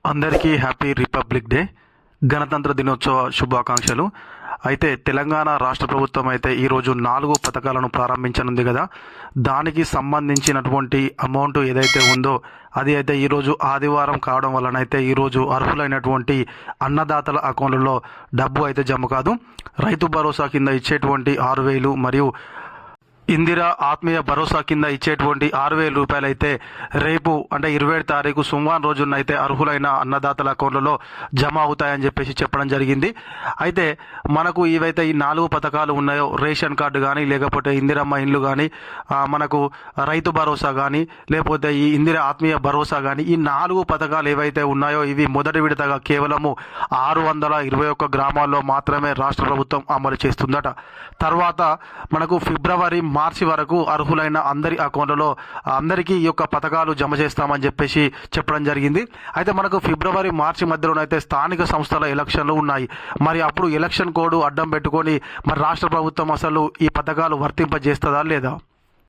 అందరికీ happy republic day, గణతంత్ర దినోత్సవ శుభాకాంక్షలు. అయితే తెలంగాణ రాష్ట్ర ప్రభుత్వం అయితే ఈరోజు 4 పథకాలను ప్రారంభించనుంది కదా. దానికి సంబంధించినటువంటి అమౌంట్ ఏదైతే ఉందో అది అయితే ఈరోజు ఆదివారం కావడం వలన అయితే ఈరోజు అర్హులైనటువంటి అన్నదాతల అకౌంట్లలో డబ్బు అయితే జమ కాదు. రైతు భరోసా కింద ఇచ్చేటువంటి 6,000 మరియు ఇందిరా ఆత్మీయ భరోసా కింద ఇచ్చేటువంటి 6,000 రూపాయలు అయితే రేపు అంటే 27 తారీఖు సోమవారం రోజున అయితే అర్హులైన అన్నదాతల అకౌంట్లలో జమ అవుతాయని చెప్పేసి చెప్పడం జరిగింది. అయితే మనకు ఏవైతే ఈ 4 పథకాలు ఉన్నాయో, రేషన్ కార్డు కానీ, లేకపోతే ఇందిరమ్మ ఇండ్లు కానీ, మనకు రైతు భరోసా కానీ, లేకపోతే ఈ ఇందిరా ఆత్మీయ భరోసా కానీ, ఈ 4 పథకాలు ఏవైతే ఉన్నాయో ఇవి మొదటి విడతగా కేవలము 621 గ్రామాల్లో మాత్రమే రాష్ట్ర ప్రభుత్వం అమలు చేస్తుందట. తర్వాత మనకు ఫిబ్రవరి మార్చి వరకు అర్హులైన అందరి అకౌంట్లలో అందరికీ ఈ యొక్క పథకాలు జమ చేస్తామని చెప్పేసి చెప్పడం జరిగింది. అయితే మనకు ఫిబ్రవరి మార్చి మధ్యలోనైతే స్థానిక సంస్థల ఎలక్షన్లు ఉన్నాయి. మరి అప్పుడు ఎలక్షన్ కోడ్ అడ్డం పెట్టుకొని మరి రాష్ట్ర ప్రభుత్వం అసలు ఈ పథకాలు వర్తింపజేస్తుందా లేదా?